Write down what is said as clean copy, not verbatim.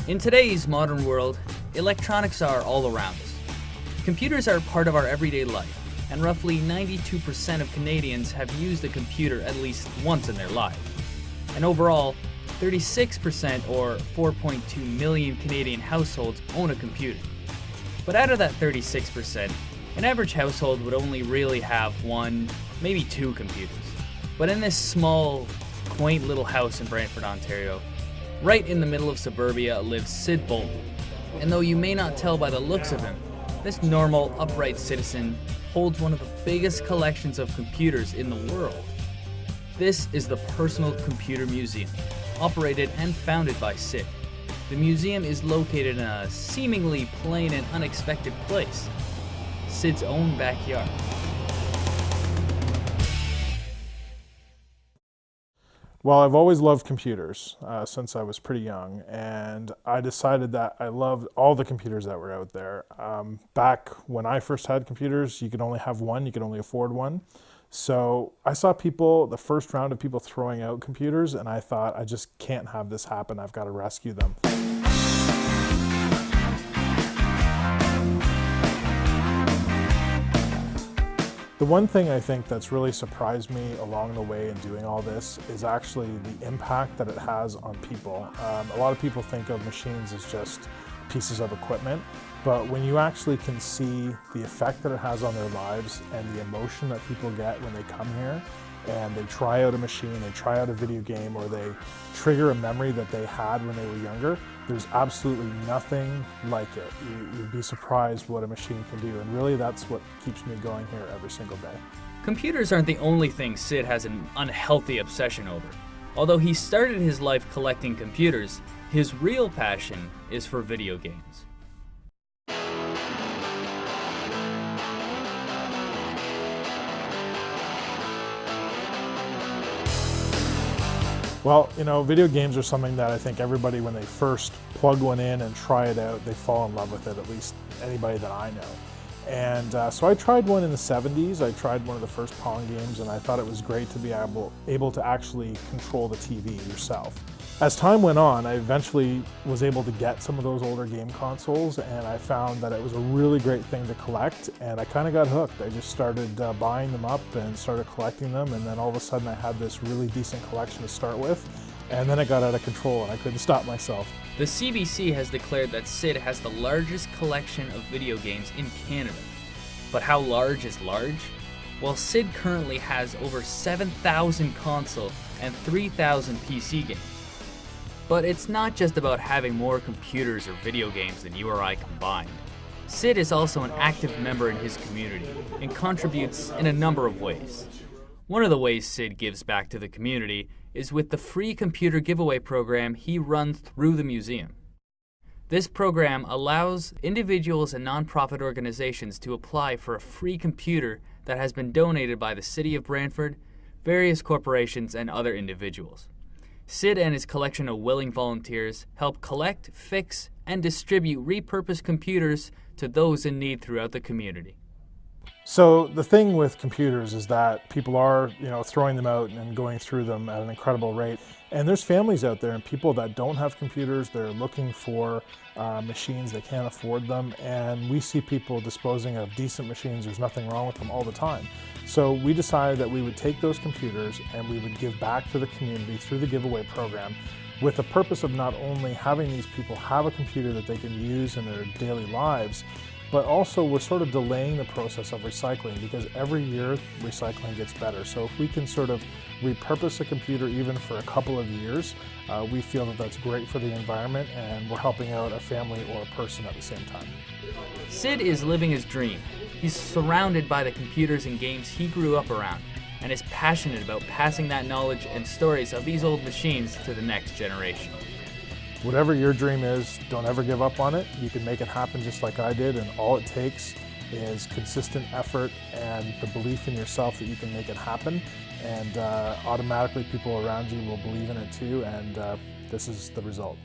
In today's modern world, electronics are all around us. Computers are part of our everyday life, and roughly 92% of Canadians have used a computer at least once in their life. And overall, 36% or 4.2 million Canadian households own a computer. But out of that 36%, an average household would only really have one, maybe two computers. But in this small, quaint little house in Brantford, Ontario, right in the middle of suburbia lives Syd Bolton. And though you may not tell by the looks of him, this normal, upright citizen holds one of the biggest collections of computers in the world. This is the Personal Computer Museum, operated and founded by Syd. The museum is located in a seemingly plain and unexpected place, Syd's own backyard. Well, I've always loved computers since I was pretty young, and I decided that I loved all the computers that were out there. Back when I first had computers, you could only have one, you could only afford one. So I saw the first round of people throwing out computers, and I thought, I just can't have this happen, I've got to rescue them. The one thing I think that's really surprised me along the way in doing all this is actually the impact that it has on people. A lot of people think of machines as just pieces of equipment, but when you actually can see the effect that it has on their lives and the emotion that people get when they come here and they try out a machine, they try out a video game, or they trigger a memory that they had when they were younger, there's absolutely nothing like it. You'd be surprised what a machine can do, and really that's what keeps me going here every single day. Computers aren't the only thing Syd has an unhealthy obsession over. Although he started his life collecting computers, his real passion is for video games. Well, video games are something that I think everybody, when they first plug one in and try it out, they fall in love with it, at least anybody that I know. And so I tried one in the 70s. I tried one of the first Pong games, and I thought it was great to be able to actually control the TV yourself. As time went on, I eventually was able to get some of those older game consoles, and I found that it was a really great thing to collect, and I kind of got hooked. I just started buying them up and started collecting them, and then all of a sudden I had this really decent collection to start with, and then it got out of control and I couldn't stop myself. The CBC has declared that Syd has the largest collection of video games in Canada. But how large is large? Well, Syd currently has over 7,000 console and 3,000 PC games. But it's not just about having more computers or video games than you or I combined. Syd is also an active member in his community and contributes in a number of ways. One of the ways Syd gives back to the community is with the free computer giveaway program he runs through the museum. This program allows individuals and nonprofit organizations to apply for a free computer that has been donated by the City of Brantford, various corporations, and other individuals. Syd and his collection of willing volunteers help collect, fix, and distribute repurposed computers to those in need throughout the community. So the thing with computers is that people are, throwing them out and going through them at an incredible rate. And there's families out there and people that don't have computers, they're looking for machines, they can't afford them, and we see people disposing of decent machines, there's nothing wrong with them all the time. So we decided that we would take those computers and we would give back to the community through the giveaway program with the purpose of not only having these people have a computer that they can use in their daily lives, but also we're sort of delaying the process of recycling because every year recycling gets better. So if we can sort of repurpose a computer even for a couple of years, we feel that that's great for the environment and we're helping out a family or a person at the same time. Syd is living his dream. He's surrounded by the computers and games he grew up around and is passionate about passing that knowledge and stories of these old machines to the next generation. Whatever your dream is, don't ever give up on it. You can make it happen just like I did, and all it takes is consistent effort and the belief in yourself that you can make it happen, and automatically people around you will believe in it too, and this is the result.